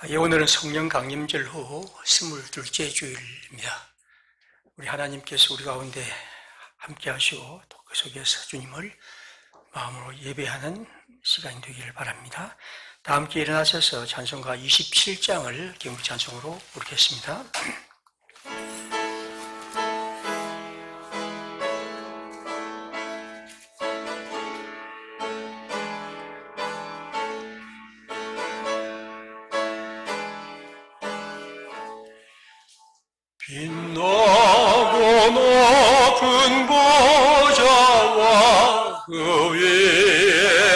오늘은 성령 강림절 후 22째 주일입니다. 우리 하나님께서 우리 가운데 함께 하시고 또 그 속에서 주님을 마음으로 예배하는 시간이 되기를 바랍니다. 다 함께 일어나셔서 찬송가 27장을 경부 찬송으로 부르겠습니다. 빛나고 높은 보좌와 그 위에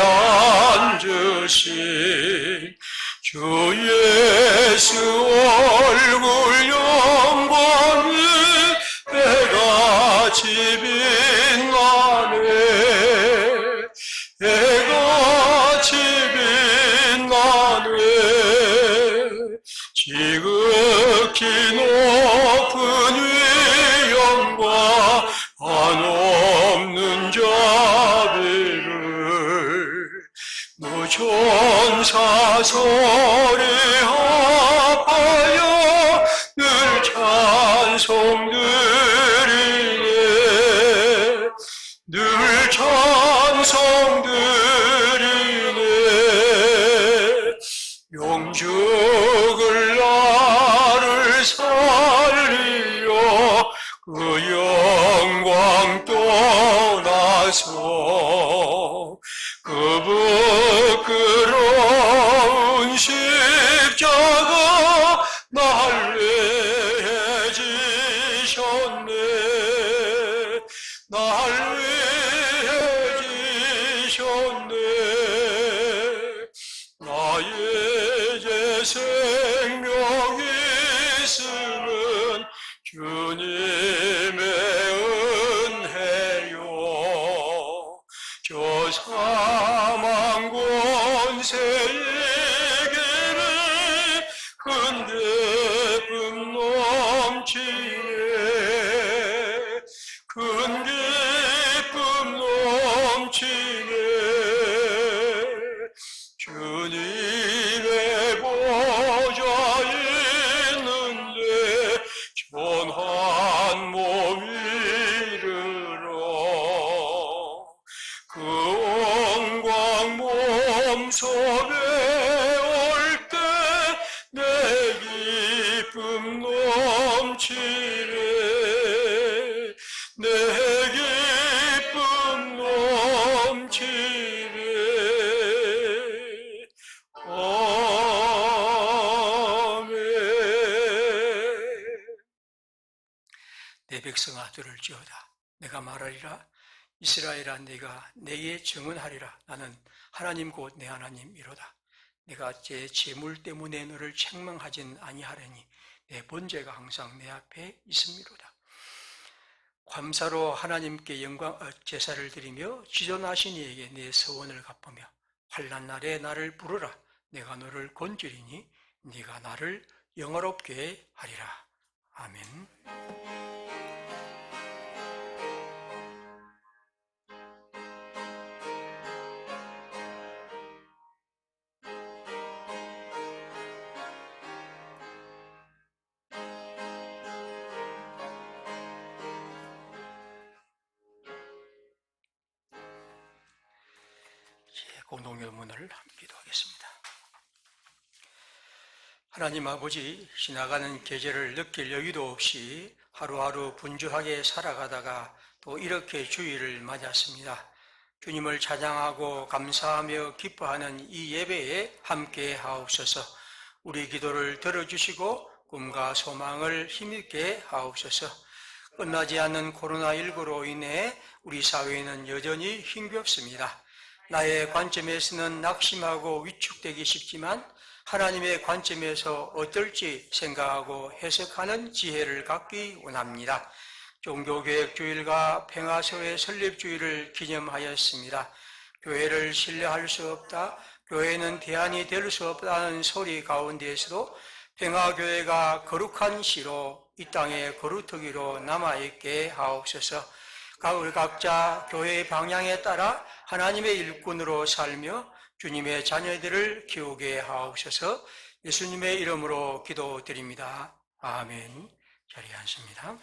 앉으신 주 예수 얼굴 영광이 해같이 빛나네. 해같이 빛나네. 지극히 높은 위엄과 한없는 자비를 무천사 소리 합하여 늘 찬송드리네. 늘 찬송드리네. 영죽을 나를 살리어 그 영광 떠나서 그 부끄러운 십자가 날 위해 지셨네. 날 위해 지셨네. 나의 이제 생명이 있음은 주님의 은혜요. 저 사망 권세에게는 큰 기쁨 넘치네. 큰 기쁨 넘치네. 주님의 보좌 있는데 전한 몸 이르러 그 영광 몸속에 올 때 내 기쁨 넘치네. 내 기쁨 넘치네. 내 백성아 들을지어다. 내가 말하리라. 이스라엘아 내가 내게 증언하리라. 나는 하나님 곧 내 하나님이로다. 내가 제 재물 때문에 너를 책망하진 아니하려니 내 번제가 항상 내 앞에 있음이로다. 감사로 하나님께 영광 제사를 드리며 지존하신 이에게 내 서원을 갚으며 환난 날에 나를 부르라. 내가 너를 건지리니 네가 나를 영화롭게 하리라. 아멘. 공동결문을 기도하겠습니다. 하나님 아버지, 지나가는 계절을 느낄 여유도 없이 하루하루 분주하게 살아가다가 또 이렇게 주일을 맞았습니다. 주님을 찬양하고 감사하며 기뻐하는 이 예배에 함께 하옵소서. 우리 기도를 들어주시고 꿈과 소망을 힘있게 하옵소서. 끝나지 않는 코로나19로 인해 우리 사회는 여전히 힘겹습니다. 나의 관점에서는 낙심하고 위축되기 쉽지만 하나님의 관점에서 어떨지 생각하고 해석하는 지혜를 갖기 원합니다. 종교개혁주일과 평화사회 설립주일을 기념하였습니다. 교회를 신뢰할 수 없다, 교회는 대안이 될 수 없다는 소리 가운데에서도 평화교회가 거룩한 시로 이 땅의 거루터기로 남아있게 하옵소서. 각자 교회의 방향에 따라 하나님의 일꾼으로 살며 주님의 자녀들을 키우게 하옵소서. 예수님의 이름으로 기도드립니다. 아멘. 자리에 앉습니다.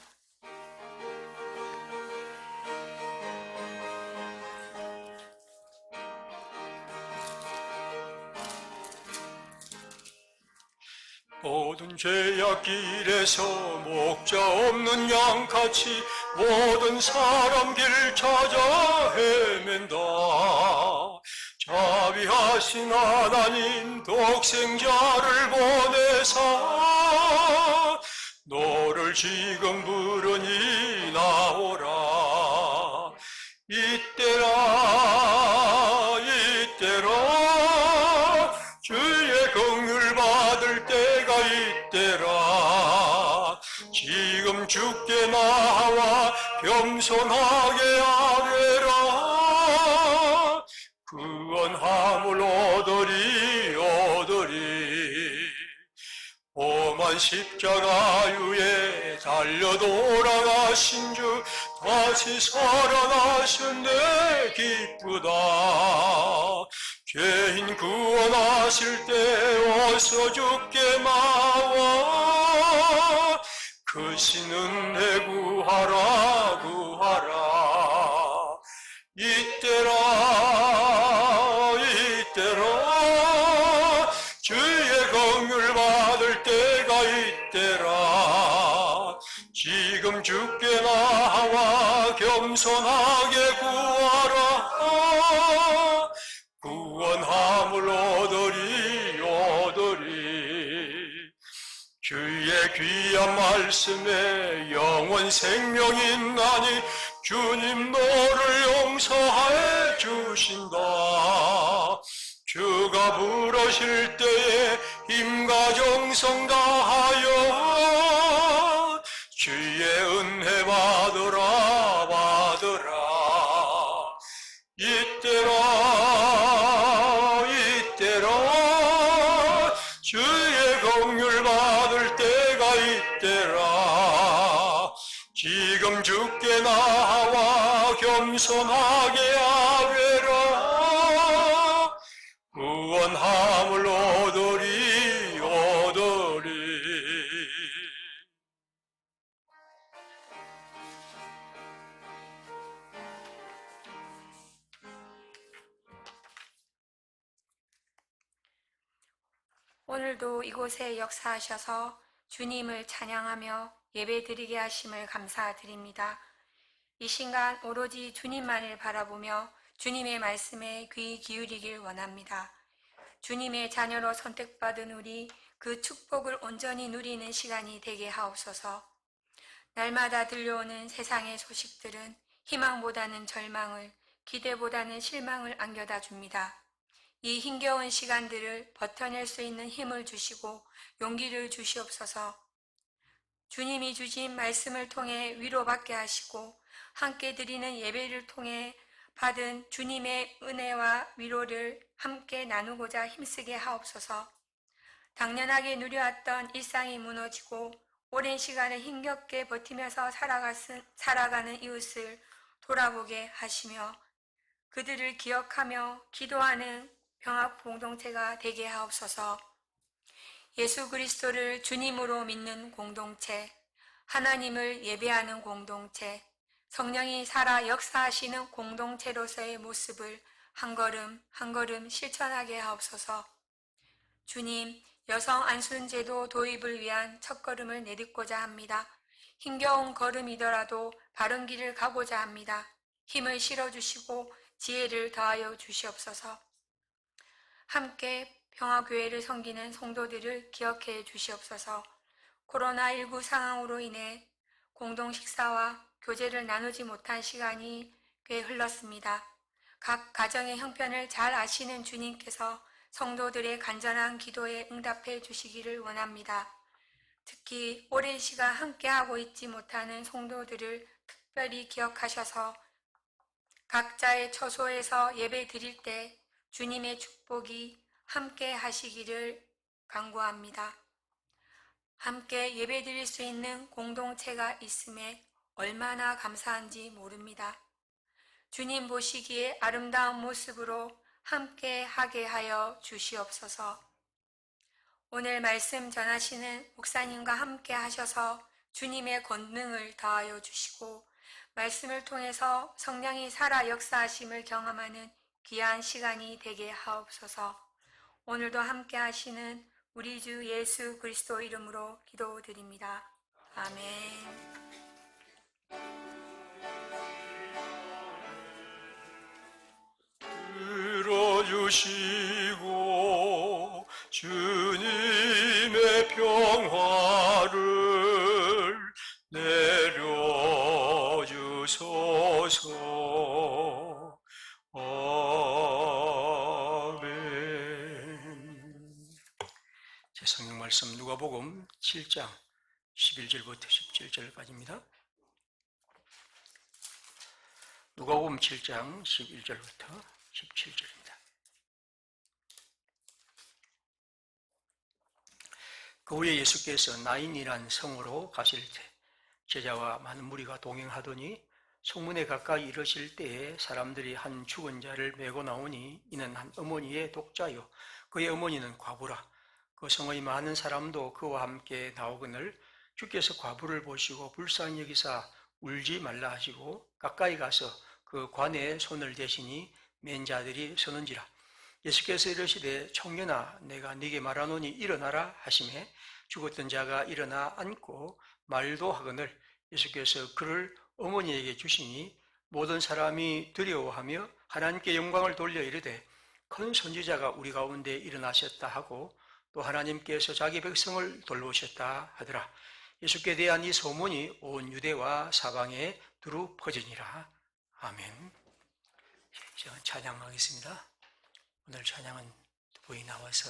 모든 죄악길에서 목자 없는 양같이 모든 사람 길 찾아 헤맨다. 자비하신 하나님 독생자를 보내사 너를 지금 부르니 나오라. 이때라 주의 긍휼 받을 때가 이때라. 지금 주께 나와 겸손하게 아뢰라. 구원함을 얻으리. 오만 십자가 위에 달려 돌아가신 주 다시 살아나셨네. 기쁘다. 죄인 구원하실 때 어서 주께 나와 그 신은 내 구하라. 이때라 주의 긍휼 받을 때가 이때라. 지금 주께 나와 겸손하게 구하라. 구원함을 얻으리. 주의 귀한 말씀에 영원 생명이 있나니 주님 너를 용서해 주신다. 주가 부르실 때에 힘과 정성 다하여 주의 은혜 받으라. 이때라 주의 긍휼 받을 때가 이때라. 지금 주께 나와 겸손하게 아뢰라. 구원함을 얻으리. 오늘도 이곳에 역사하셔서 주님을 찬양하며 예배드리게 하심을 감사드립니다. 이 시간 오로지 주님만을 바라보며 주님의 말씀에 귀 기울이길 원합니다. 주님의 자녀로 선택받은 우리 그 축복을 온전히 누리는 시간이 되게 하옵소서. 날마다 들려오는 세상의 소식들은 희망보다는 절망을, 기대보다는 실망을 안겨다 줍니다. 이 힘겨운 시간들을 버텨낼 수 있는 힘을 주시고 용기를 주시옵소서. 주님이 주신 말씀을 통해 위로받게 하시고 함께 드리는 예배를 통해 받은 주님의 은혜와 위로를 함께 나누고자 힘쓰게 하옵소서. 당연하게 누려왔던 일상이 무너지고 오랜 시간을 힘겹게 버티면서 살아가는 이웃을 돌아보게 하시며 그들을 기억하며 기도하는 병합 공동체가 되게 하옵소서. 예수 그리스도를 주님으로 믿는 공동체, 하나님을 예배하는 공동체, 성령이 살아 역사하시는 공동체로서의 모습을 한 걸음 한 걸음 실천하게 하옵소서. 주님, 여성 안순제도 도입을 위한 첫걸음을 내딛고자 합니다. 힘겨운 걸음이더라도 바른 길을 가고자 합니다. 힘을 실어주시고 지혜를 더하여 주시옵소서. 함께 평화교회를 섬기는 성도들을 기억해 주시옵소서. 코로나19 상황으로 인해 공동 식사와 교제를 나누지 못한 시간이 꽤 흘렀습니다. 각 가정의 형편을 잘 아시는 주님께서 성도들의 간절한 기도에 응답해 주시기를 원합니다. 특히 오랜 시간 함께하고 있지 못하는 성도들을 특별히 기억하셔서 각자의 처소에서 예배 드릴 때 주님의 축복이 함께 하시기를 간구합니다. 함께 예배 드릴 수 있는 공동체가 있음에 얼마나 감사한지 모릅니다. 주님 보시기에 아름다운 모습으로 함께 하게 하여 주시옵소서. 오늘 말씀 전하시는 목사님과 함께 하셔서 주님의 권능을 더하여 주시고 말씀을 통해서 성령이 살아 역사하심을 경험하는 귀한 시간이 되게 하옵소서. 오늘도 함께 하시는 우리 주 예수 그리스도 이름으로 기도드립니다. 아멘. 들어주시고 주님의 평화를 내려주소서. 아멘. 제 성경 말씀 누가복음 7장 11절부터 17절까지입니다. 누가복음 7장 11절부터 17절입니다. 그 후에 예수께서 나인이란 성으로 가실 때 제자와 많은 무리가 동행하더니 성문에 가까이 이르실 때에 사람들이 한 죽은 자를 메고 나오니 이는 한 어머니의 독자요 그의 어머니는 과부라. 그 성의 많은 사람도 그와 함께 나오거늘 주께서 과부를 보시고 불쌍히 여기사 울지 말라 하시고 가까이 가서 그 관에 손을 대시니 맨 자들이 서는지라. 예수께서 이르시되 청년아 내가 네게 말하노니 일어나라 하시매 죽었던 자가 일어나 앉고 말도 하거늘 예수께서 그를 어머니에게 주시니 모든 사람이 두려워하며 하나님께 영광을 돌려 이르되 큰 선지자가 우리 가운데 일어나셨다 하고 또 하나님께서 자기 백성을 돌보셨다 하더라. 예수께 대한 이 소문이 온 유대와 사방에 두루 퍼지니라. 아멘. 제가 찬양하겠습니다. 오늘 찬양은 두 분이 나와서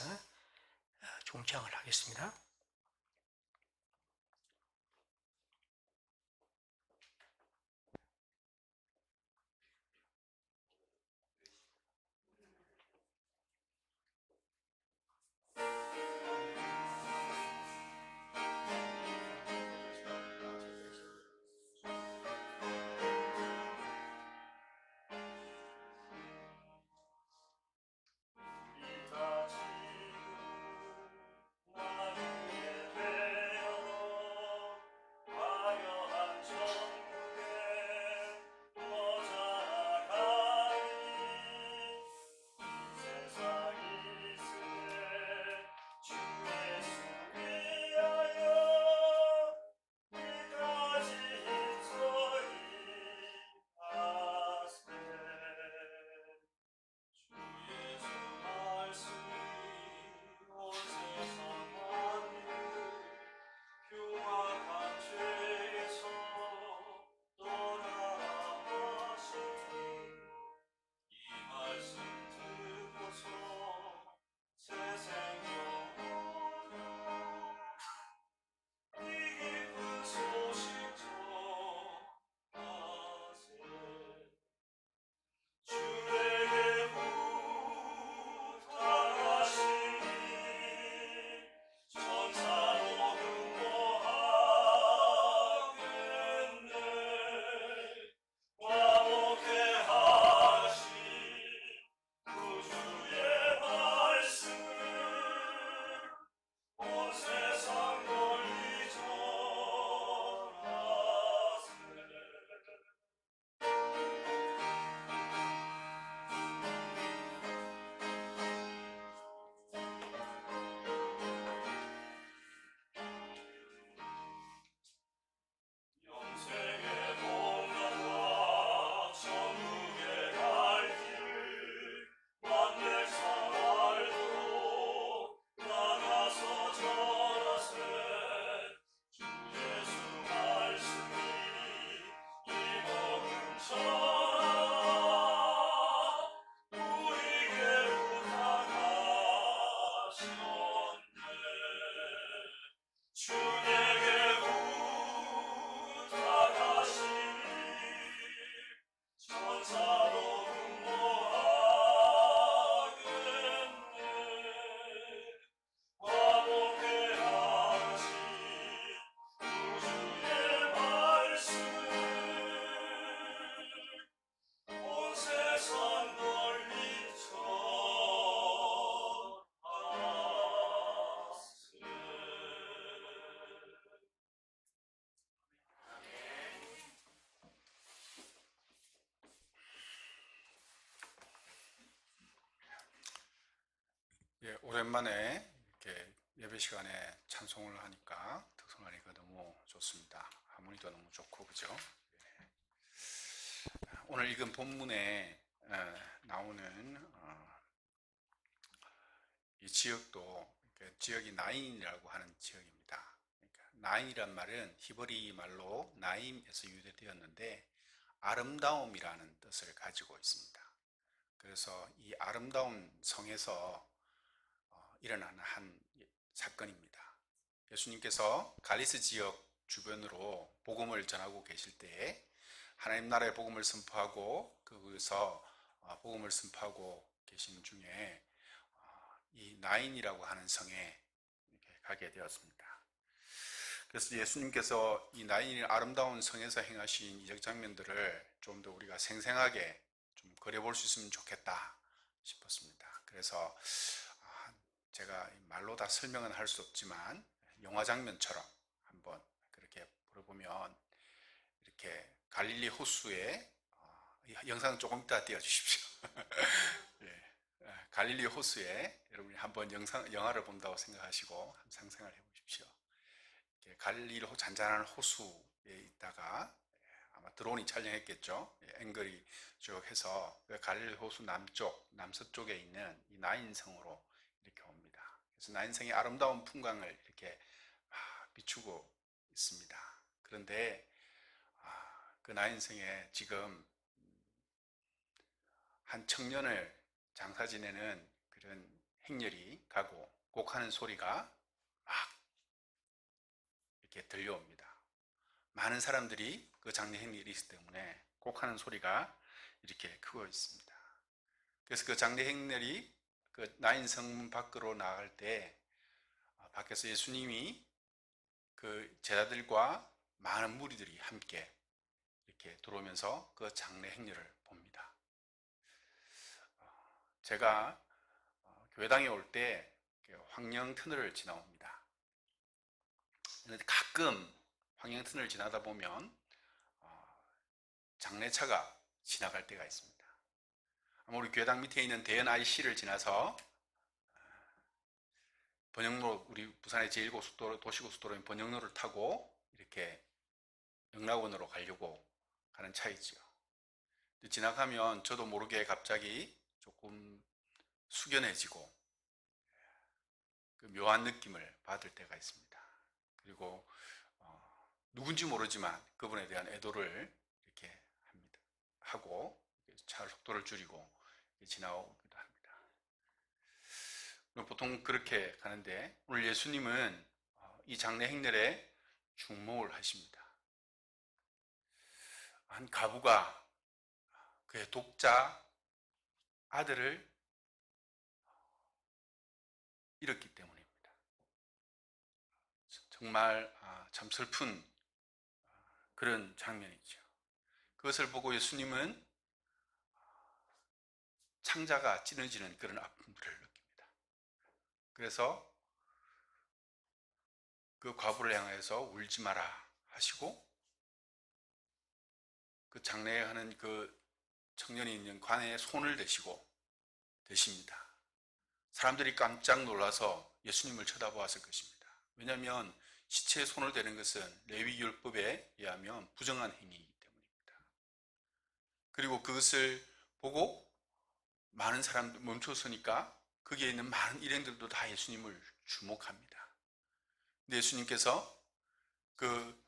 중창을 하겠습니다. 오랜만에 이렇게 예배 시간에 찬송을 하니까 득성하니까 너무 좋습니다. 하모니도 너무 좋고 그죠? 오늘 읽은 본문에 나오는 이 지역도 지역이 나인이라고 하는 지역입니다. 그러니까 나인이란 말은 히브리 말로 나임에서 유래되었는데 아름다움이라는 뜻을 가지고 있습니다. 그래서 이 아름다운 성에서 일어나는 한 사건입니다. 예수님께서 갈리스 지역 주변으로 복음을 전하고 계실 때에 하나님 나라의 복음을 선포하고 거기서 복음을 선포하고 계신 중에 이 나인이라고 하는 성에 이렇게 가게 되었습니다. 그래서 예수님께서 이 나인의 아름다운 성에서 행하신 이적 장면들을 좀 더 우리가 생생하게 좀 그려볼 수 있으면 좋겠다 싶었습니다. 그래서 제가 말로 다 설명은 할 수 없지만 영화 장면처럼 한번 그렇게 보면 이렇게 갈릴리 호수에 영상 조금 이따 띄워주십시오. 예, 갈릴리 호수에 여러분이 한번 영화를 본다고 생각하시고 상상을 해보십시오. 갈릴리 잔잔한 호수에 있다가 아마 드론이 촬영했겠죠. 앵글이 쭉 해서 갈릴리 호수 남서쪽에 있는 이 나인성으로 이렇게 옵니다. 그래서 나인성의 아름다운 풍광을 이렇게 비추고 있습니다. 그런데 그 나인성에 지금 한 청년을 장사 지내는 그런 행렬이 가고 곡하는 소리가 막 이렇게 들려옵니다. 많은 사람들이 그 장례 행렬이 있기 때문에 곡하는 소리가 이렇게 크고 있습니다. 그래서 그 장례 행렬이 그 나인성 밖으로 나갈 때 밖에서 예수님이 그 제자들과 많은 무리들이 함께 이렇게 들어오면서 그 장례 행렬을 봅니다. 제가 교회당에 올 때 황령 터널을 지나옵니다. 그런데 가끔 황령 터널을 지나다 보면 장례차가 지나갈 때가 있습니다. 아마 우리 교회당 밑에 있는 대연 IC를 지나서 번영로, 우리 부산의 제1고속도로, 도시고속도로인 번영로를 타고 이렇게 영락원으로 가려고 가는 차이죠. 지나가면 저도 모르게 갑자기 조금 숙연해지고 그 묘한 느낌을 받을 때가 있습니다. 그리고 누군지 모르지만 그분에 대한 애도를 이렇게 합니다. 하고 차 속도를 줄이고 지나오기도 합니다. 보통 그렇게 가는데 오늘 예수님은 이 장례 행렬에 중목을 하십니다. 한 가부가 그의 독자 아들을 잃었기 때문입니다. 정말 참 슬픈 그런 장면이죠. 그것을 보고 예수님은 창자가 찢어지는 그런 아픔을 느낍니다. 그래서 그 과부를 향해서 울지 마라 하시고 그 장례하는 그 청년이 있는 관에 손을 대십니다. 사람들이 깜짝 놀라서 예수님을 쳐다보았을 것입니다. 왜냐하면 시체에 손을 대는 것은 레위율법에 의하면 부정한 행위이기 때문입니다. 그리고 그것을 보고 많은 사람들 멈춰서니까 거기에 있는 많은 일행들도 다 예수님을 주목합니다. 근데 예수님께서 그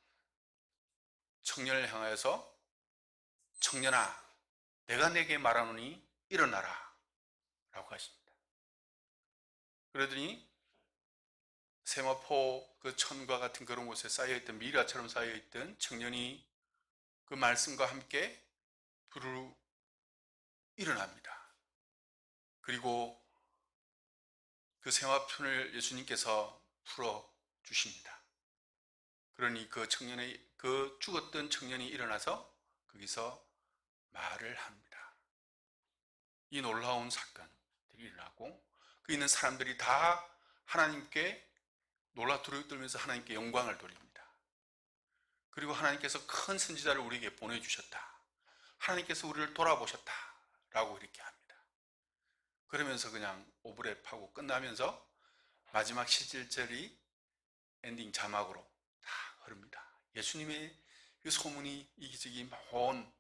청년을 향하여서 청년아, 내가 내게 말하노니 일어나라 라고 하십니다. 그러더니 세마포 그 천과 같은 그런 곳에 쌓여있던 미라처럼 쌓여있던 청년이 그 말씀과 함께 부르르 일어납니다. 그리고 그 세마포를 예수님께서 풀어주십니다. 그러니 그 죽었던 청년이 일어나서 거기서 말을 합니다. 이 놀라운 사건들이 일어나고 그 있는 사람들이 다 하나님께 놀라 두려워떨면서 하나님께 영광을 돌립니다. 그리고 하나님께서 큰 선지자를 우리에게 보내주셨다. 하나님께서 우리를 돌아보셨다. 라고 이렇게 합니다. 그러면서 그냥 오버랩하고 끝나면서 마지막 17절이 엔딩 자막으로 다 흐릅니다. 예수님의 그 소문이 이 기적이 온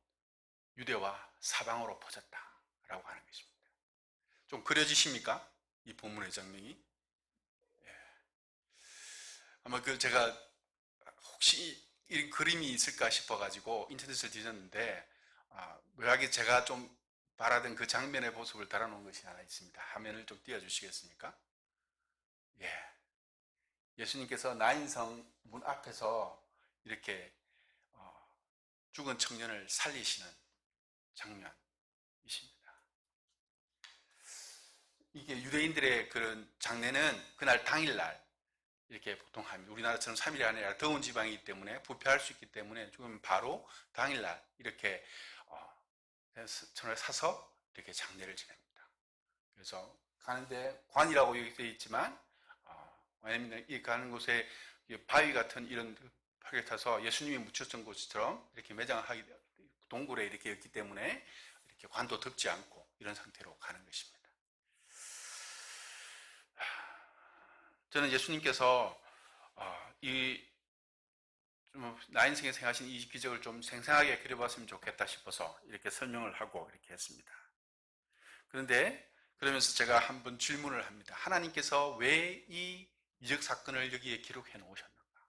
유대와 사방으로 퍼졌다라고 하는 것입니다. 좀 그려지십니까? 이 본문의 장면이. 아마 제가 혹시 이런 그림이 있을까 싶어가지고 인터넷을 뒤졌는데, 묘하게 제가 좀 바라던 그 장면의 모습을 달아놓은 것이 하나 있습니다. 화면을 좀 띄워주시겠습니까? 예. 예수님께서 나인성 문 앞에서 이렇게 죽은 청년을 살리시는 장면이십니다. 이게 유대인들의 그런 장례는 그날 당일날 이렇게 보통 합니다. 우리나라처럼 3일이 아니라 더운 지방이기 때문에 부패할 수 있기 때문에 죽으면 바로 당일날 이렇게 천을 사서 이렇게 장례를 지냅니다. 그래서 가는데 관이라고 여기 되어 있지만 왜냐면 이 가는 곳에 바위 같은 이런 벽에 타서 예수님이 묻혔던 곳처럼 이렇게 매장하기 동굴에 이렇게 있기 때문에 이렇게 관도 덮지 않고 이런 상태로 가는 것입니다. 저는 예수님께서 나 인생에 행하신 이 기적을 좀 생생하게 그려봤으면 좋겠다 싶어서 이렇게 설명을 하고 이렇게 했습니다. 그런데 그러면서 제가 한번 질문을 합니다. 하나님께서 왜 이 이적 사건을 여기에 기록해 놓으셨는가?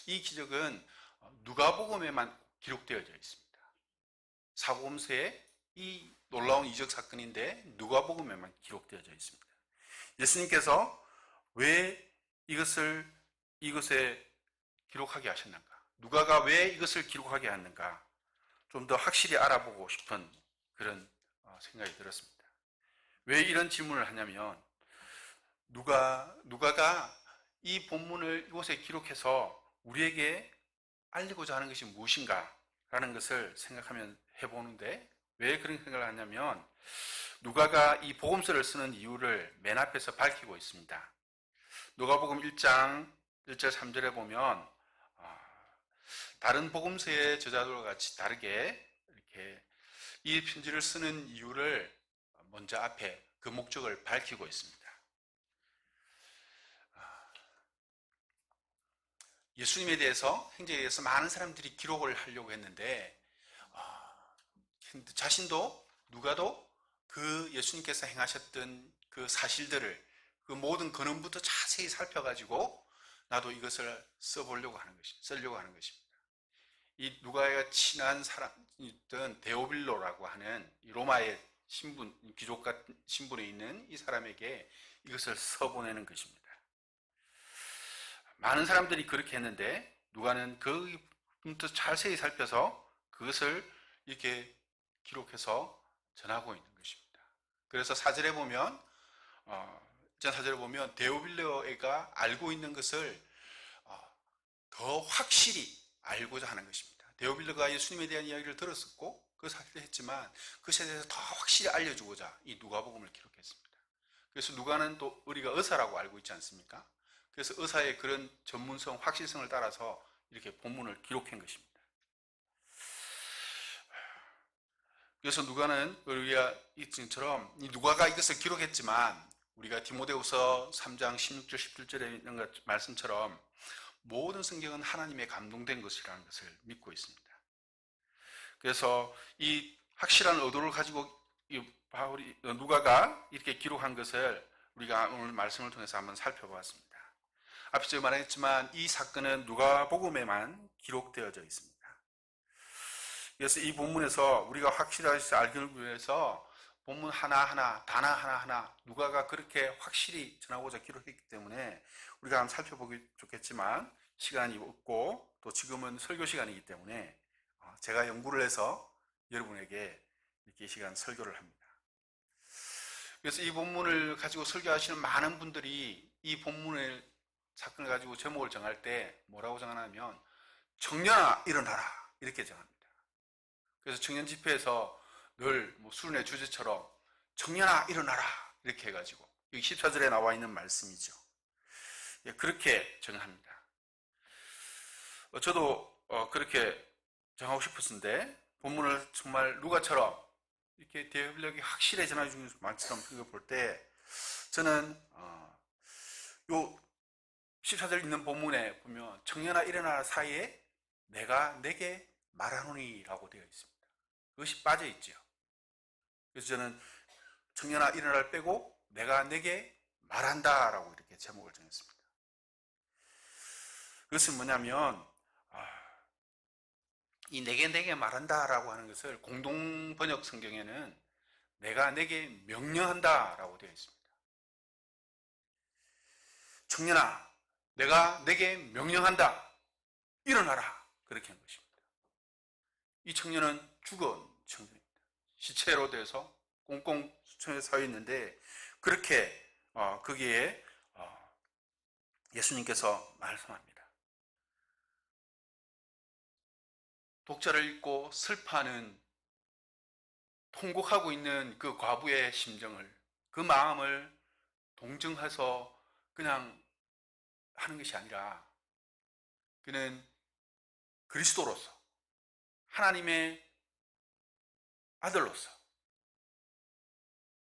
이 기적은 누가복음에만 기록되어져 있습니다. 사복음서에 이 놀라운 이적 사건인데 누가복음에만 기록되어져 있습니다. 예수님께서 왜 이것에 기록하게 하셨는가? 누가가 왜 이것을 기록하게 했는가? 좀 더 확실히 알아보고 싶은 그런 생각이 들었습니다. 왜 이런 질문을 하냐면 누가가 이 본문을 이곳에 기록해서 우리에게 알리고자 하는 것이 무엇인가 라는 것을 해보는데 왜 그런 생각을 하냐면 누가가 이 복음서를 쓰는 이유를 맨 앞에서 밝히고 있습니다. 누가복음 1장 1절 3절에 보면 다른 복음서의 저자들과 같이 다르게 이렇게 이 편지를 쓰는 이유를 먼저 앞에 그 목적을 밝히고 있습니다. 예수님에 대해서 행적에 대해서 많은 사람들이 기록을 하려고 했는데 자신도 누가도 그 예수님께서 행하셨던 그 사실들을 그 모든 근원부터 자세히 살펴가지고 나도 이것을 쓰려고 하는 것입니다. 이 누가가 친한 사람이던 데오빌로라고 하는 로마의 신분, 귀족 같은 신분에 있는 이 사람에게 이것을 써보내는 것입니다. 많은 사람들이 그렇게 했는데 누가는 그부터 자세히 살펴서 그것을 이렇게 기록해서 전하고 있는 것입니다. 그래서 4절에 보면 4절에 보면 데오빌로가 알고 있는 것을 더 확실히 알고자 하는 것입니다. 데오빌로가 예수님에 대한 이야기를 들었었고 그 사실을 했지만 그것에 대해서 더 확실히 알려주고자 이 누가복음을 기록했습니다. 그래서 누가는 또 우리가 의사라고 알고 있지 않습니까? 그래서 의사의 그런 전문성, 확실성을 따라서 이렇게 본문을 기록한 것입니다. 그래서 누가는 우리가 이처럼 누가가 이것을 기록했지만 우리가 디모데후서 3장 16절 17절에 있는 말씀처럼 모든 성경은 하나님의 감동된 것이라는 것을 믿고 있습니다. 그래서 이 확실한 의도를 가지고 누가가 이렇게 기록한 것을 우리가 오늘 말씀을 통해서 한번 살펴보았습니다. 앞서 말했지만 이 사건은 누가복음에만 기록되어져 있습니다. 그래서 이 본문에서 우리가 확실하게 알기 위해서 본문 하나하나, 단어 하나하나 누가가 그렇게 확실히 전하고자 기록했기 때문에 우리가 한번 살펴보기 좋겠지만 시간이 없고 또 지금은 설교 시간이기 때문에 제가 연구를 해서 여러분에게 이렇게 이 시간 설교를 합니다. 그래서 이 본문을 가지고 설교하시는 많은 분들이 이 본문의 사건을 가지고 제목을 정할 때 뭐라고 정하냐면 청년아 일어나라 이렇게 정합니다. 그래서 청년 집회에서 늘 수련의 주제처럼 청년아 일어나라 이렇게 해가지고 여기 14절에 나와 있는 말씀이죠. 그렇게 정합니다. 저도 그렇게 정하고 싶었는데 본문을 정말 누가처럼 이렇게 대협력이 확실해지는 것처럼 이거 볼 때 저는 요 14절 있는 본문에 보면 청년아 일어나라 사이에 내가 내게 말하노니라고 되어 있습니다. 그것이 빠져 있죠. 그래서 저는 청년아 일어나를 빼고 내가 내게 말한다라고 이렇게 제목을 정했습니다. 그것은 뭐냐면 이 내게 말한다라고 하는 것을 공동 번역 성경에는 내가 내게 명령한다라고 되어 있습니다. 청년아, 내가 내게 명령한다. 일어나라. 그렇게 한 것입니다. 이 청년은 죽은 청년입니다. 시체로 돼서 꽁꽁 수천에 서 있는데 그렇게 거기에 예수님께서 말씀합니다. 독자를 읽고 슬퍼하는 통곡하고 있는 그 과부의 심정을 그 마음을 동정해서 그냥 하는 것이 아니라 그는 그리스도로서 하나님의 아들로서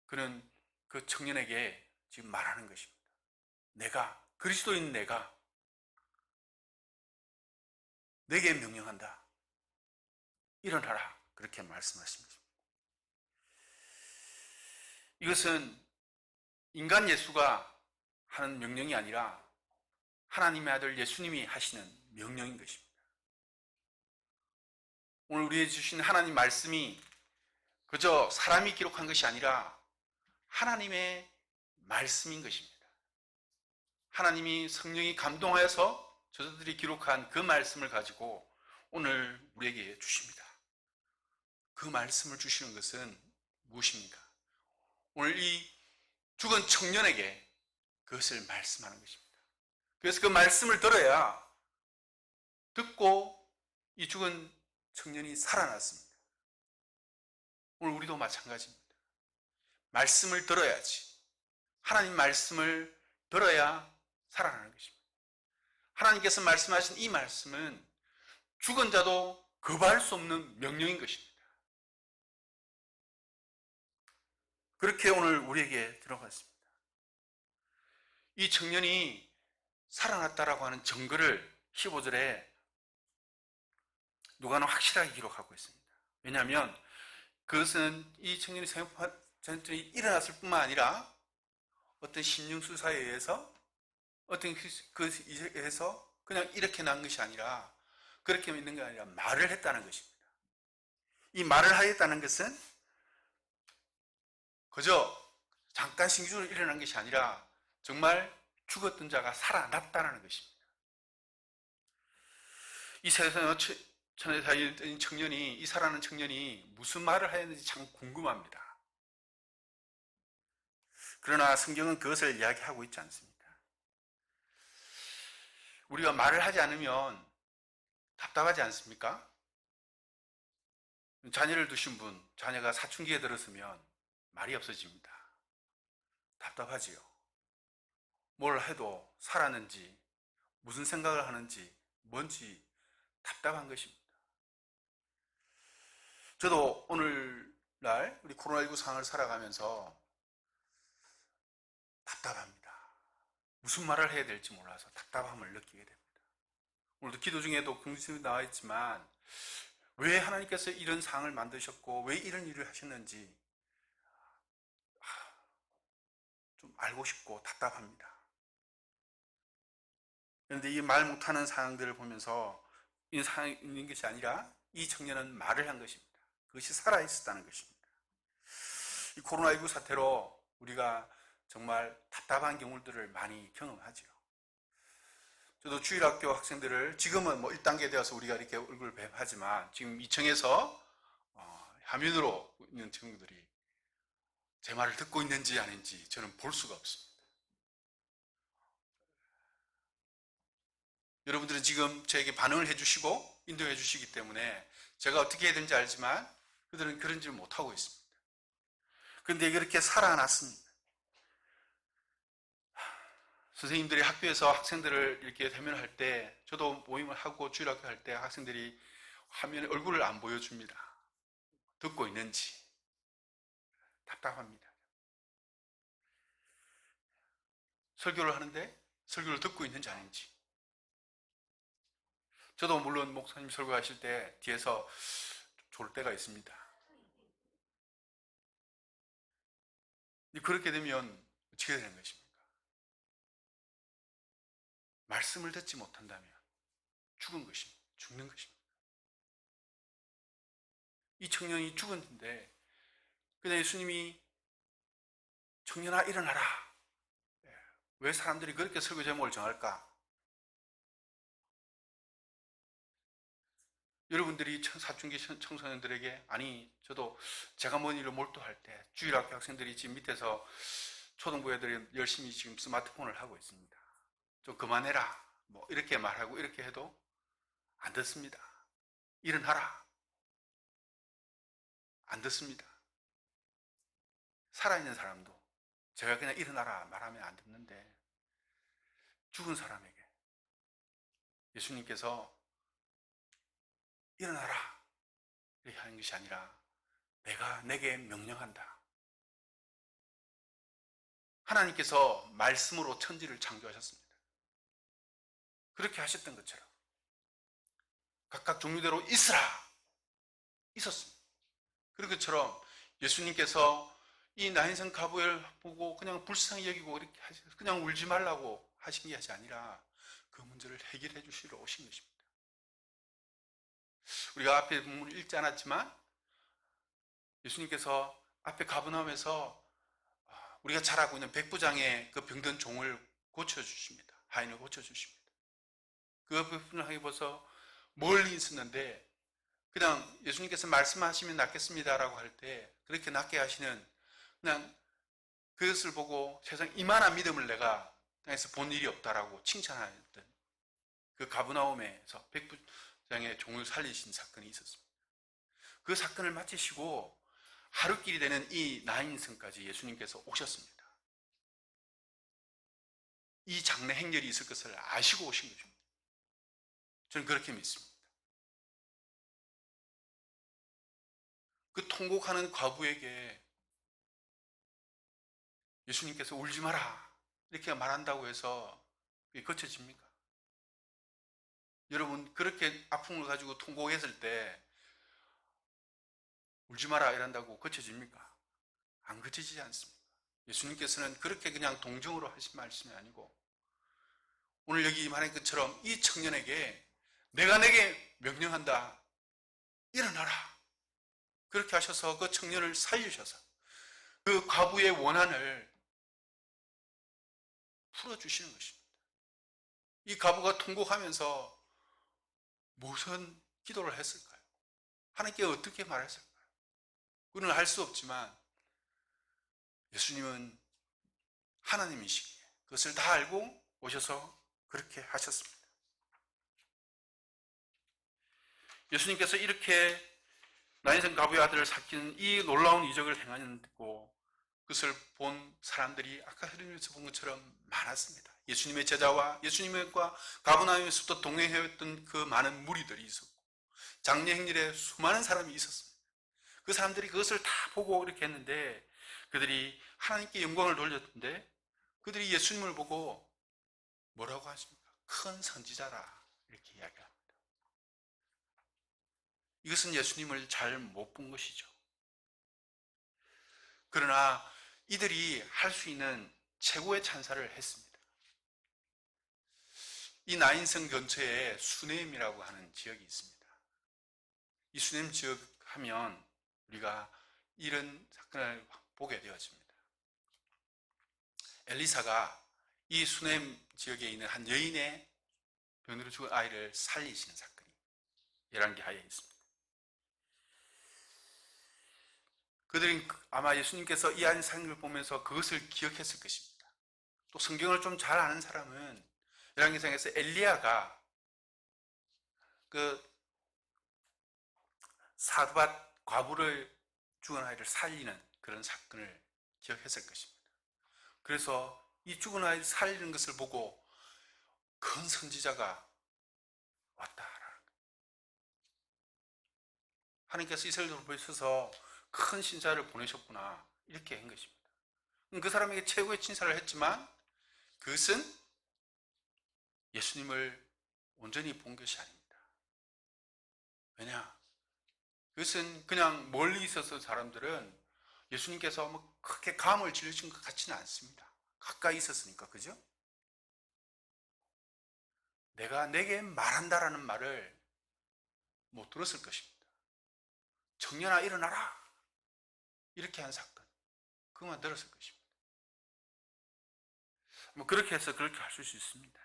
그는 그 청년에게 지금 말하는 것입니다. 내가 그리스도인 내가 내게 명령한다. 일어나라. 그렇게 말씀하십니다. 이것은 인간 예수가 하는 명령이 아니라 하나님의 아들 예수님이 하시는 명령인 것입니다. 오늘 우리에게 주신 하나님 말씀이 그저 사람이 기록한 것이 아니라 하나님의 말씀인 것입니다. 하나님이 성령이 감동하여서 저자들이 기록한 그 말씀을 가지고 오늘 우리에게 주십니다. 그 말씀을 주시는 것은 무엇입니까? 오늘 이 죽은 청년에게 그것을 말씀하는 것입니다. 그래서 그 말씀을 들어야 듣고 이 죽은 청년이 살아났습니다. 오늘 우리도 마찬가지입니다. 말씀을 들어야지. 하나님 말씀을 들어야 살아나는 것입니다. 하나님께서 말씀하신 이 말씀은 죽은 자도 거부할 수 없는 명령인 것입니다. 그렇게 오늘 우리에게 들어갔습니다. 이 청년이 살아났다라고 하는 증거를 15절에 누가는 확실하게 기록하고 있습니다. 왜냐하면 그것은 이 청년이 전투에 일어났을 뿐만 아니라 어떤 심령수사에 의해서 어떤 그에서 그냥 이렇게 난 것이 아니라 그렇게 있는 게 아니라 말을 했다는 것입니다. 이 말을 하였다는 것은 그저 잠깐 신기적으로 일어난 것이 아니라 정말 죽었던 자가 살아났다는 것입니다. 이 세상에 천에 살던 청년이 이 살아난 청년이 무슨 말을 하였는지 참 궁금합니다. 그러나 성경은 그것을 이야기하고 있지 않습니다. 우리가 말을 하지 않으면 답답하지 않습니까? 자녀를 두신 분, 자녀가 사춘기에 들었으면 말이 없어집니다. 답답하지요. 뭘 해도 살았는지, 무슨 생각을 하는지, 뭔지 답답한 것입니다. 저도 오늘날 우리 코로나19 상황을 살아가면서 답답합니다. 무슨 말을 해야 될지 몰라서 답답함을 느끼게 됩니다. 오늘도 기도 중에도 긍정이 나와 있지만 왜 하나님께서 이런 상황을 만드셨고 왜 이런 일을 하셨는지 좀 알고 싶고 답답합니다. 그런데 이 말 못하는 상황들을 보면서 이 상황이 있는 것이 아니라 이 청년은 말을 한 것입니다. 그것이 살아있었다는 것입니다. 이 코로나19 사태로 우리가 정말 답답한 경우들을 많이 경험하죠. 저도 주일학교 학생들을 지금은 1단계 되어서 우리가 이렇게 얼굴 뵙하지만 지금 2층에서 화면으로 있는 친구들이 제 말을 듣고 있는지 아닌지 저는 볼 수가 없습니다. 여러분들은 지금 저에게 반응을 해주시고 인도해 주시기 때문에 제가 어떻게 해야 되는지 알지만 그들은 그런 줄 못하고 있습니다. 그런데 그렇게 살아났습니다. 선생님들이 학교에서 학생들을 이렇게 대면할 때 저도 모임을 하고 주일학교 할 때 학생들이 화면에 얼굴을 안 보여줍니다. 듣고 있는지 답답합니다. 설교를 하는데 설교를 듣고 있는지 아닌지. 저도 물론 목사님 설교하실 때 뒤에서 졸 때가 있습니다. 그렇게 되면 어떻게 되는 것입니까? 말씀을 듣지 못한다면 죽은 것입니다. 죽는 것입니다. 이 청년이 죽었는데 그냥 예수님이 청년아 일어나라. 왜 사람들이 그렇게 설교 제목을 정할까? 여러분들이 사춘기 청소년들에게 아니 저도 제가 뭔 일로 몰두할 때 주일학교 학생들이 지금 밑에서 초등부 애들이 열심히 지금 스마트폰을 하고 있습니다. 좀 그만해라. 뭐 이렇게 말하고 이렇게 해도 안 듣습니다. 일어나라. 안 듣습니다. 살아있는 사람도 제가 그냥 일어나라 말하면 안 듣는데 죽은 사람에게 예수님께서 일어나라 이렇게 하는 것이 아니라 내가 내게 명령한다. 하나님께서 말씀으로 천지를 창조하셨습니다. 그렇게 하셨던 것처럼 각각 종류대로 있으라 있었습니다. 그런 것처럼 예수님께서 이 나인성 가부를 보고 그냥 불쌍히 여기고 이렇게 하셔서 그냥 울지 말라고 하신 것이 아니라 그 문제를 해결해 주시러 오신 것입니다. 우리가 앞에 본문을 읽지 않았지만 예수님께서 앞에 가버나움에서 우리가 잘 알고 있는 백부장의 그 병든 종을 고쳐주십니다. 하인을 고쳐주십니다. 그 부분을 하기보서 멀리 있었는데 그냥 예수님께서 말씀하시면 낫겠습니다라고 할 때 그렇게 낫게 하시는 그냥 그것을 보고 세상 이만한 믿음을 내가 땅에서 본 일이 없다라고 칭찬하였던 그 가버나움에서 백부장의 종을 살리신 사건이 있었습니다. 그 사건을 마치시고 하루길이 되는 이 나인성까지 예수님께서 오셨습니다. 이 장래 행렬이 있을 것을 아시고 오신 것입니다. 저는 그렇게 믿습니다. 그 통곡하는 과부에게 예수님께서 울지 마라 이렇게 말한다고 해서 그게 고쳐집니까? 여러분 그렇게 아픔을 가지고 통곡했을 때 울지 마라 이란다고 고쳐집니까? 안 고쳐지지 않습니다. 예수님께서는 그렇게 그냥 동정으로 하신 말씀이 아니고 오늘 여기 말한 것처럼 이 청년에게 내가 내게 명령한다. 일어나라. 그렇게 하셔서 그 청년을 살리셔서 그 과부의 원한을 풀어주시는 것입니다. 이 과부가 통곡하면서 무슨 기도를 했을까요? 하나님께 어떻게 말했을까요? 그는 알 수 없지만 예수님은 하나님이시기에 그것을 다 알고 오셔서 그렇게 하셨습니다. 예수님께서 이렇게 나인성 가부의 아들을 삭히는 이 놀라운 이적을 행하고 그것을 본 사람들이 아까 흐름에서 본 것처럼 많았습니다. 예수님의 제자와 예수님과 가버나움에서부터 동행해왔던 그 많은 무리들이 있었고 장례 행렬에 수많은 사람이 있었습니다. 그 사람들이 그것을 다 보고 이렇게 했는데 그들이 하나님께 영광을 돌렸는데 그들이 예수님을 보고 뭐라고 하십니까? 큰 선지자라 이렇게 이야기합니다. 이것은 예수님을 잘 못 본 것이죠. 그러나 이들이 할 수 있는 최고의 찬사를 했습니다. 이 나인성 근처에 수넴이라고 하는 지역이 있습니다. 이 수넴 지역 하면 우리가 이런 사건을 보게 되어집니다. 엘리사가 이 수넴 지역에 있는 한 여인의 병으로 죽은 아이를 살리시는 사건이 열왕기하에 있습니다. 그들은 아마 예수님께서 이 아이 사건을 보면서 그것을 기억했을 것입니다. 또 성경을 좀 잘 아는 사람은 열왕기상에서 엘리야가 그 사드밧 과부를 죽은 아이를 살리는 그런 사건을 기억했을 것입니다. 그래서 이 죽은 아이를 살리는 것을 보고 큰 선지자가 왔다. 하나님께서 이스라엘을 보셔서 큰 신사를 보내셨구나 이렇게 한 것입니다. 그 사람에게 최고의 친사를 했지만 그것은 예수님을 온전히 본 것이 아닙니다. 왜냐? 그것은 그냥 멀리 있어서 사람들은 예수님께서 뭐 크게 감을 지르신 것 같지는 않습니다. 가까이 있었으니까, 그죠? 내가 내게 말한다라는 말을 못 들었을 것입니다. 청년아 일어나라 이렇게 한 사건, 그것만 들었을 것입니다. 뭐 그렇게 해서 그렇게 할 수 있습니다.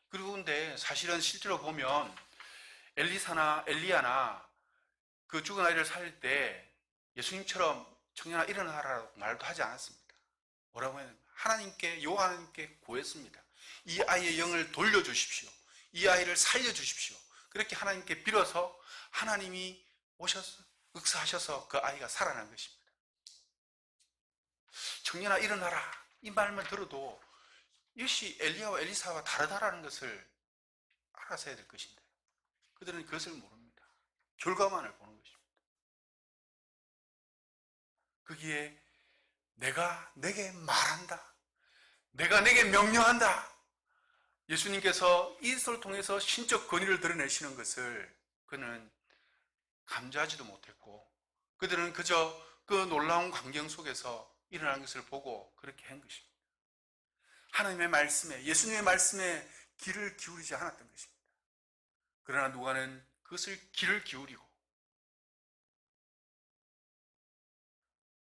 그리고 근데 사실은 실제로 보면 엘리사나 엘리야나 그 죽은 아이를 살릴 때 예수님처럼 청년아 일어나라고 말도 하지 않았습니다. 뭐라고 해야 되나? 하나님께, 여호와 하나님께 구했습니다. 이 아이의 영을 돌려주십시오. 이 아이를 살려주십시오. 그렇게 하나님께 빌어서 하나님이 오셔서 역사하셔서 그 아이가 살아난 것입니다. 청년아 일어나라 이 말만 들어도 이것이 엘리야와 엘리사와 다르다라는 것을 알아서 해야 될 것인데 그들은 그것을 모릅니다. 결과만을 보는 것입니다. 거기에 내가 내게 말한다. 내가 내게 명령한다. 예수님께서 이것을 통해서 신적 권위를 드러내시는 것을 그는 감지하지도 못했고 그들은 그저 그 놀라운 광경 속에서 일어난 것을 보고 그렇게 한 것입니다. 하나님의 말씀에, 예수님의 말씀에 귀를 기울이지 않았던 것입니다. 그러나 누가는 그것을 귀를 기울이고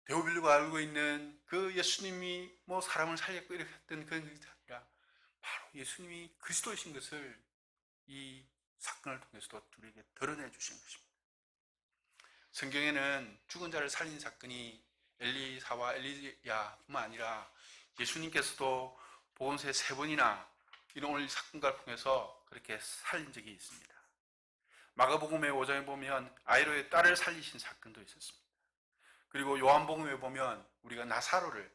데오빌로가 알고 있는 그 예수님이 뭐 사람을 살렸고 이렇게 했던 그런 것이 아니라 바로 예수님이 그리스도이신 것을 이 사건을 통해서도 우리에게 드러내 주신 것입니다. 성경에는 죽은 자를 살린 사건이 엘리사와 엘리야뿐만 아니라 예수님께서도 보건소에 3번이나 이런 사건을 통해서 그렇게 살린 적이 있습니다. 마가복음의 5장에 보면 아이로의 딸을 살리신 사건도 있었습니다. 그리고 요한복음에 보면 우리가 나사로를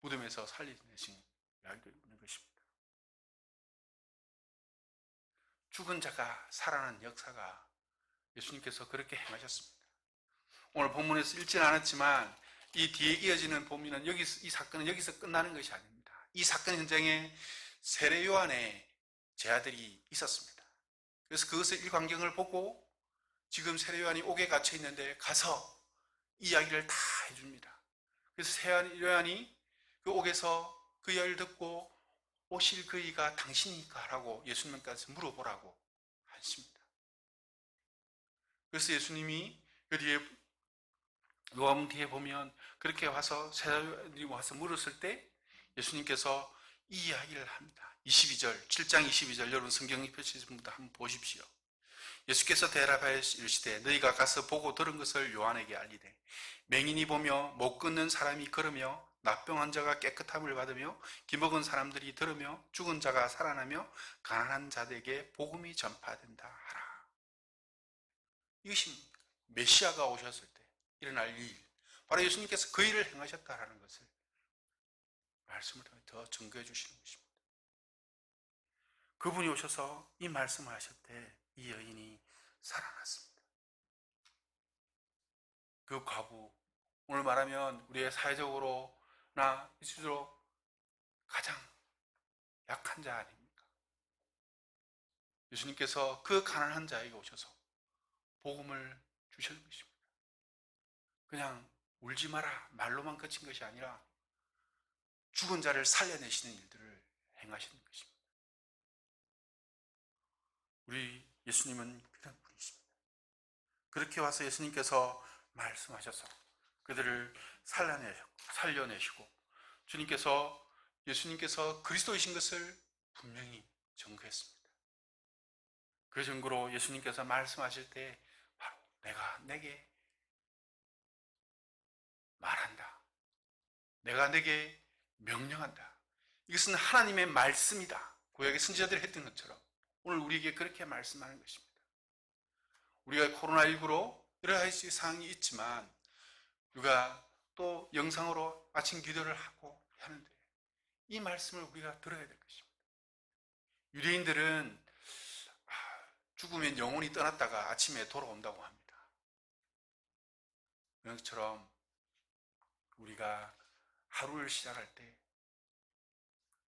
무덤에서 살리신 이야기도 있는 것입니다. 죽은 자가 살아나는 역사가 예수님께서 그렇게 행하셨습니다. 오늘 본문에서 읽지는 않았지만 이 뒤에 이어지는 보면은 이 사건은 여기서 끝나는 것이 아닙니다. 이 사건 현장에 세례 요한의 제자들이 있었습니다. 그래서 그것을 이 광경을 보고 지금 세례 요한이 옥에 갇혀 있는데 가서 이야기를 다 해줍니다. 그래서 세례 요한이 그 옥에서 그 이야기를 듣고 오실 그이가 당신이니까 라고 예수님께서 물어보라고 하십니다. 그래서 예수님이 그 뒤에 요한복음 뒤에 보면 그렇게 와서 세례요한이 와서 물었을 때 예수님께서 이 이야기를 합니다. 22절, 7장 22절 여러분 성경이 펼쳐진 분들 한번 보십시오. 예수께서 대답하여 이르시되 너희가 가서 보고 들은 것을 요한에게 알리되 맹인이 보며 못 걷는 사람이 걸으며 납병한 자가 깨끗함을 받으며 기먹은 사람들이 들으며 죽은 자가 살아나며 가난한 자들에게 복음이 전파된다 하라. 이것이 메시아가 오셨을 때 일어날 일, 바로 예수님께서 그 일을 행하셨다라는 것을 말씀을 통해 더 증거해 주시는 것입니다. 그분이 오셔서 이 말씀을 하실 때 이 여인이 살아났습니다. 그 과부, 오늘 말하면 우리의 사회적으로나 이수로 가장 약한 자 아닙니까? 예수님께서 그 가난한 자에게 오셔서 복음을 주시는 것입니다. 그냥 울지 마라 말로만 그친 것이 아니라 죽은 자를 살려내시는 일들을 행하시는 것입니다. 우리 예수님은 그런 분이십니다. 그렇게 와서 예수님께서 말씀하셔서 그들을 살려내시고 예수님께서 그리스도이신 것을 분명히 증거했습니다. 그 증거로 예수님께서 말씀하실 때 바로 내가 내게 말한다. 내가 내게 명령한다. 이것은 하나님의 말씀이다. 구약의 선지자들이 했던 것처럼 오늘 우리에게 그렇게 말씀하는 것입니다. 우리가 코로나19로 여러 가지 상황이 있지만 우리가 또 영상으로 아침 기도를 하고 하는데 이 말씀을 우리가 들어야 될 것입니다. 유대인들은 죽으면 영혼이 떠났다가 아침에 돌아온다고 합니다. 그처럼 우리가 하루를 시작할 때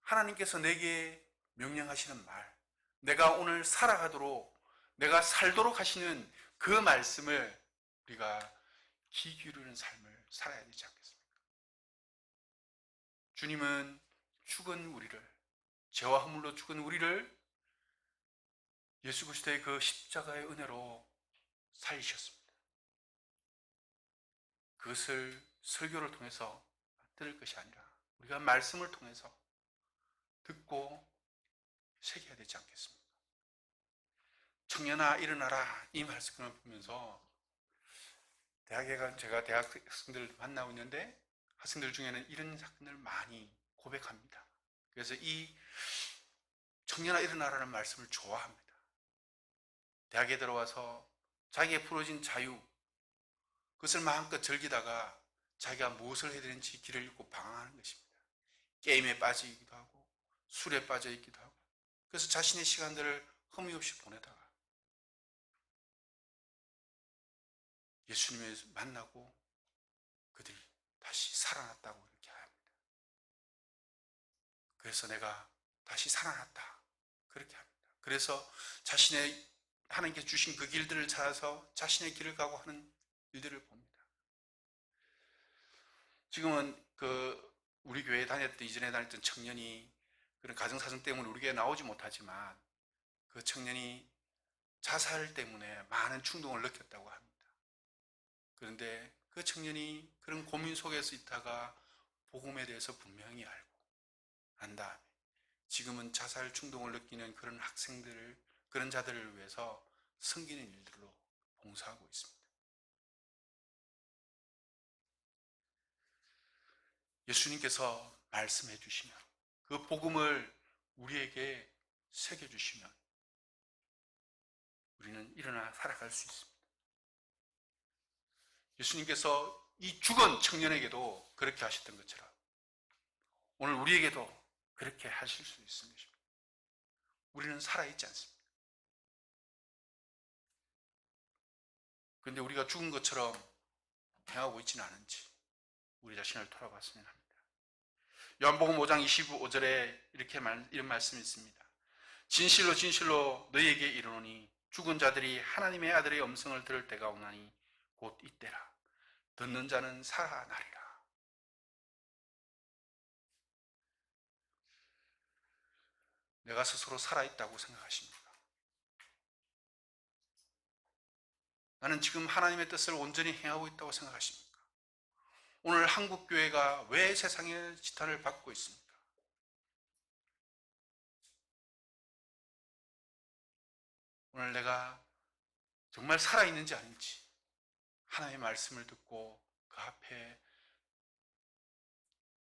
하나님께서 내게 명령하시는 말, 내가 오늘 살아가도록, 내가 살도록 하시는 그 말씀을 우리가 귀 기울이는 삶을 살아야 되지 않겠습니까? 주님은 죽은 우리를, 죄와 허물로 죽은 우리를 예수 그리스도의 그 십자가의 은혜로 살리셨습니다. 그것을 설교를 통해서 들을 것이 아니라 우리가 말씀을 통해서 듣고 새겨야 되지 않겠습니까? 청년아 일어나라, 이 말씀을 보면서 대학에 간 제가 대학생들을 만나고 있는데 학생들 중에는 이런 사건을 많이 고백합니다. 그래서 이 청년아 일어나라는 말씀을 좋아합니다. 대학에 들어와서 자기의 부러진 자유, 그것을 마음껏 즐기다가 자기가 무엇을 해야 되는지 길을 잃고 방황하는 것입니다. 게임에 빠져 있기도 하고 술에 빠져 있기도 하고, 그래서 자신의 시간들을 허무 없이 보내다가 예수님을 만나고 그들이 다시 살아났다고 이렇게 합니다. 그래서 내가 다시 살아났다 그렇게 합니다. 그래서 자신의 하나님께 주신 그 길들을 찾아서 자신의 길을 가고 하는 일들을 봅니다. 지금은 우리 교회에 다녔던, 이전에 다녔던 청년이 그런 가정사정 때문에 우리 교회에 나오지 못하지만 그 청년이 자살 때문에 많은 충동을 느꼈다고 합니다. 그런데 그 청년이 그런 고민 속에서 있다가 복음에 대해서 분명히 알고 난 다음에 지금은 자살 충동을 느끼는 그런 학생들을, 그런 자들을 위해서 섬기는 일들로 봉사하고 있습니다. 예수님께서 말씀해 주시면, 그 복음을 우리에게 새겨주시면 우리는 일어나 살아갈 수 있습니다. 예수님께서 이 죽은 청년에게도 그렇게 하셨던 것처럼 오늘 우리에게도 그렇게 하실 수 있습니다. 우리는 살아있지 않습니다. 그런데 우리가 죽은 것처럼 행하고 있지는 않은지 우리 자신을 돌아봤으면 합니다. 요한복음 5장 25절에 이런 말씀이 있습니다. 진실로 진실로 너희에게 이르노니 죽은 자들이 하나님의 아들의 음성을 들을 때가 오나니 곧 이때라. 듣는 자는 살아나리라. 내가 스스로 살아있다고 생각하십니까? 나는 지금 하나님의 뜻을 온전히 행하고 있다고 생각하십니까? 오늘 한국교회가 왜 세상의 지탄을 받고 있습니까? 오늘 내가 정말 살아있는지 아닌지 하나님의 말씀을 듣고 그 앞에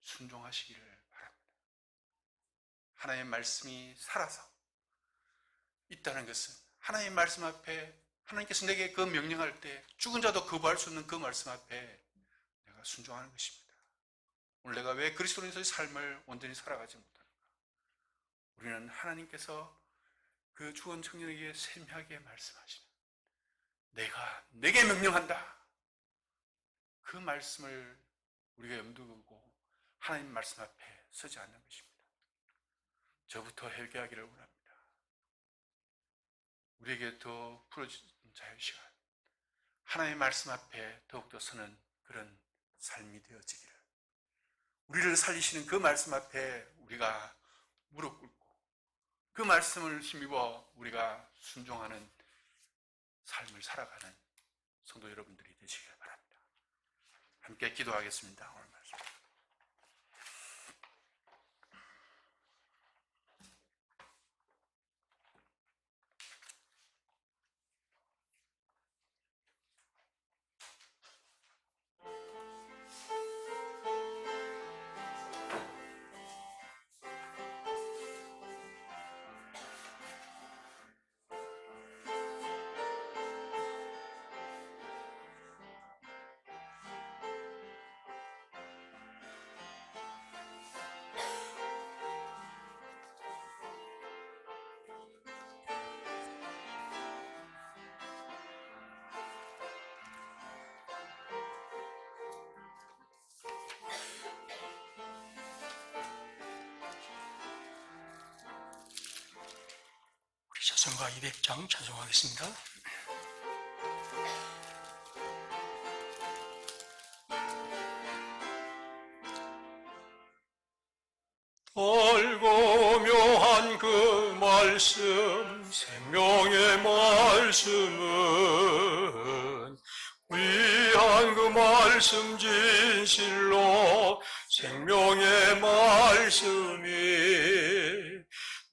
순종하시기를 바랍니다. 하나님의 말씀이 살아서 있다는 것은 하나님의 말씀 앞에, 하나님께서 내게 그 명령할 때 죽은 자도 거부할 수 없는 그 말씀 앞에 내가 순종하는 것입니다. 오늘 내가 왜 그리스도인의 삶을 온전히 살아가지 못하는가? 우리는 하나님께서 그 죽은 청년에게 세미하게 말씀하시는, 내가 내게 명령한다, 그 말씀을 우리가 염두에 두고 하나님 말씀 앞에 서지 않는 것입니다. 저부터 회개하기를 원합니다. 우리에게 더 풀어진 자유 시간, 하나님의 말씀 앞에 더욱더 서는 그런 삶이 되어지기를, 우리를 살리시는 그 말씀 앞에 우리가 무릎 꿇고 그 말씀을 힘입어 우리가 순종하는 삶을 살아가는 성도 여러분들이 되시길 바랍니다. 함께 기도하겠습니다. 오늘 말씀. 찬송가 200장 찬송하겠습니다. 넓고 묘한 그 말씀, 생명의 말씀은 귀한 그 말씀 진실로 생명의 말씀이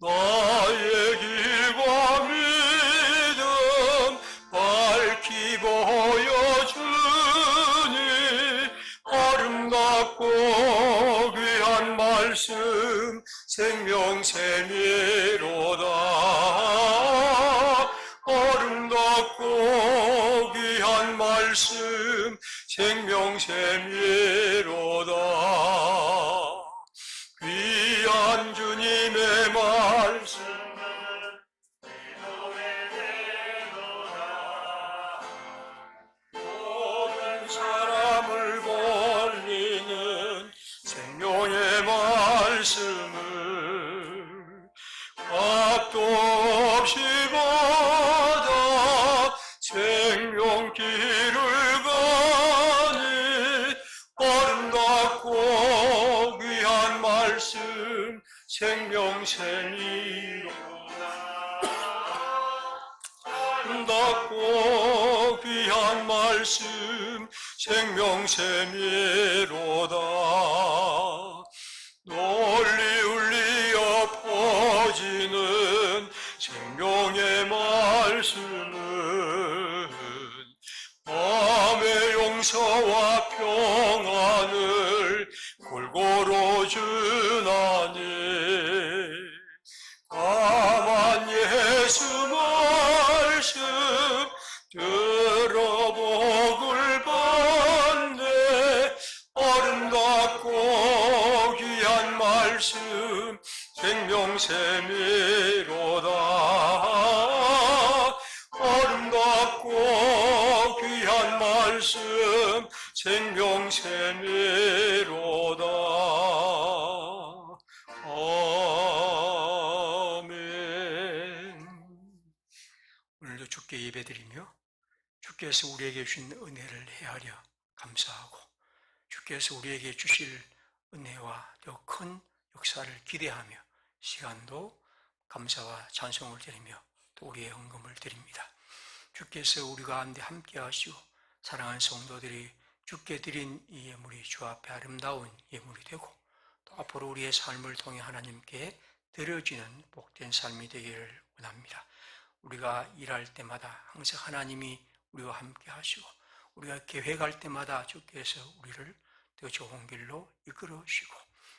나의 길과 믿음 밝히 보여주니 아름답고 귀한 말씀 생명샘이로다. 아름답고 귀한 말씀 생명샘이로다. 귀한 주님의 말씀 모든 사람을 벌리는 생명의 말씀을 값도 없이 받아 생명길을 가니 아름답고 귀한 말씀 생명샘이로다. 아름답고 귀한 말씀 생명샘이로다. 널리 울리어 퍼지는 생명의 말씀은 마음의 용서와 평안을 골고루 주나니 다만 예수 말씀 들어복을 받네. 아름답고 귀한 말씀 생명샘이로다. 아름답고 귀한 말씀 생명샘이로다. 아멘. 오늘도 주께 예배드리며 주께서 우리에게 주신 은혜를 헤아려 감사하고 주께서 우리에게 주실 은혜와 더 큰 역사를 기대하며 시간도 감사와 찬송을 드리며 또 우리의 헌금을 드립니다. 주께서 우리 가운데 함께 하시고 사랑하는 성도들이 주께 드린 이 예물이 주 앞에 아름다운 예물이 되고 또 앞으로 우리의 삶을 통해 하나님께 드려지는 복된 삶이 되기를 원합니다. 우리가 일할 때마다 항상 하나님이 우리와 함께 하시고 우리가 계획할 때마다 주께서 우리를 더 좋은 길로 이끌어 주시고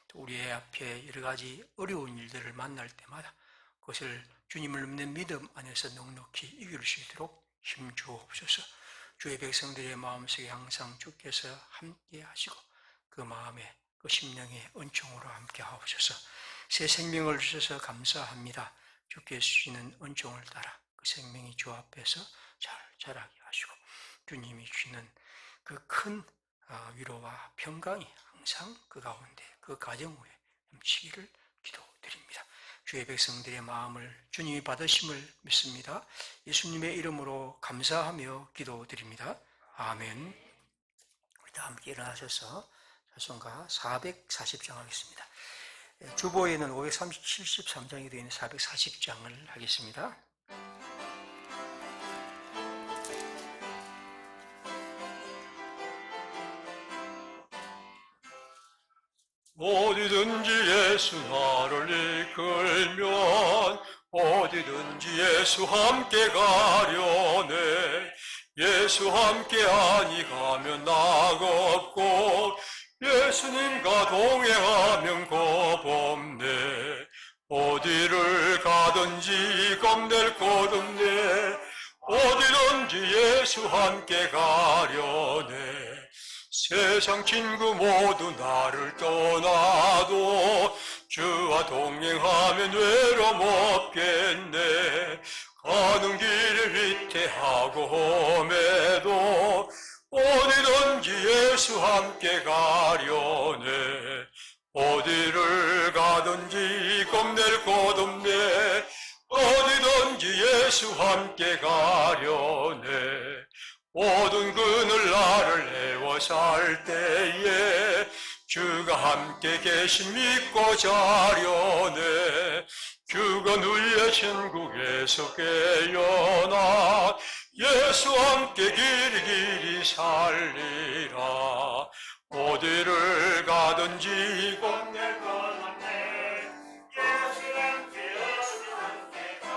또 우리의 앞에 여러 가지 어려운 일들을 만날 때마다 그것을 주님을 믿는 믿음 안에서 넉넉히 이길 수 있도록 힘주옵소서. 주의 백성들의 마음속에 항상 주께서 함께 하시고 그 마음에 그 심령의 은총으로 함께 하옵소서. 새 생명을 주셔서 감사합니다. 주께서 주시는 은총을 따라 그 생명이 주 앞에서 잘 자라게 하시고 주님이 주시는 그 큰 위로와 평강이 항상 그 가운데 그 가정 후에 넘치기를 기도드립니다. 주의 백성들의 마음을 주님이 받으심을 믿습니다. 예수님의 이름으로 감사하며 기도드립니다. 아멘. 우리 다 함께 일어나셔서 찬송가 440장 하겠습니다. 주보에는 573장이 되어 있는 440장을 하겠습니다. 어디든지 예수 나를 이끌면 어디든지 예수 함께 가려네. 예수 함께 아니 가면 낙없고 예수님과 동행하면 겁없네. 어디를 가든지 겁낼 것 없네. 어디든지 예수 함께 가려네. 세상 친구 모두 나를 떠나도 주와 동행하면 외로움 없겠네. 가는 길을 위태하고 험해도 어디든지 예수 함께 가려네. 어디를 가든지 겁낼 것 없네. 어디든지 예수 함께 가려네. 모든 그늘 나를 애워 살 때에 주가 함께 계신 믿고 자려네. 주가 누리의 천국에서 깨어나 예수 함께 길이 살리라. 어디를 가든지 곧 내 건너네. 예수 함께 가려네.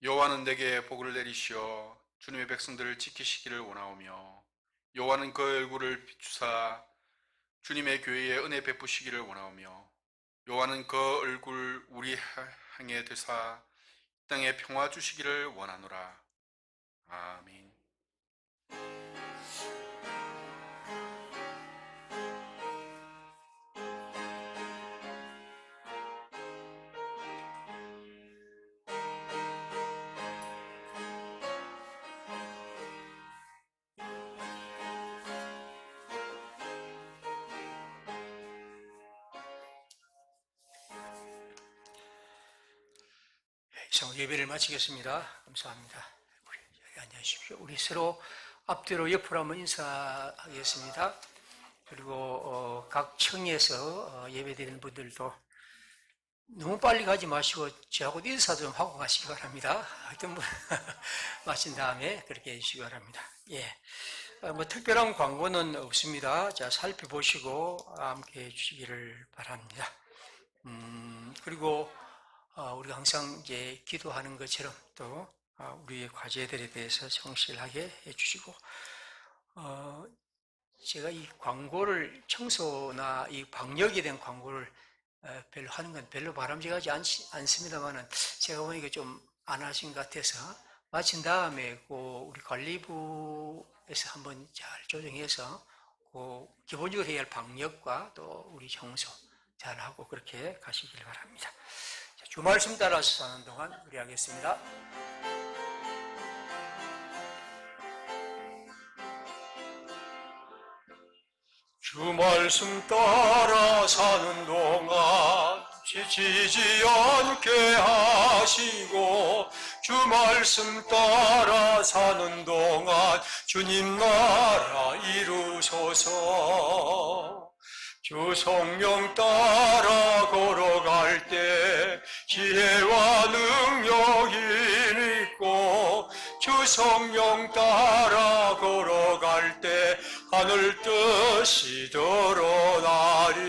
여호와는 내게 복을 내리시어 주님의 백성들을 지키시기를 원하오며 여호와는 그 얼굴을 비추사 주님의 교회에 은혜 베푸시기를 원하오며 여호와는 그 얼굴 우리 향해 드사 땅에 평화 주시기를 원하노라. 아멘. 이상 예배를 마치겠습니다. 감사합니다. 우리 앉으십시오. 우리 서로 앞뒤로 옆으로 한번 인사하겠습니다. 그리고 각 청에서 예배드리는 분들도 너무 빨리 가지 마시고 저하고 인사 좀 하고 가시기 바랍니다. 어떤 분 마친 다음에 그렇게 해주시기 바랍니다. 예, 뭐 특별한 광고는 없습니다. 자, 살펴보시고 함께 해주시기를 바랍니다. 그리고 우리가 항상 이제 기도하는 것처럼 또 우리의 과제들에 대해서 성실하게 해주시고, 제가 이 광고를 청소나 이 방역에 대한 광고를 별로 하는 건 별로 바람직하지 않습니다만은 제가 보니까 좀 안 하신 것 같아서 마친 다음에 우리 관리부에서 한번 잘 조정해서 기본적으로 해야 할 방역과 또 우리 청소 잘 하고 그렇게 가시길 바랍니다. 주 말씀 따라서 사는 동안 우리 하겠습니다. 주 말씀 따라 사는 동안 지치지 않게 하시고 주 말씀 따라 사는 동안 주님 나라 이루소서. 주 성령 따라 걸어갈 때 지혜와 능력이 있고 주 성령 따라 걸어갈 때 하늘 뜻이 드러나리.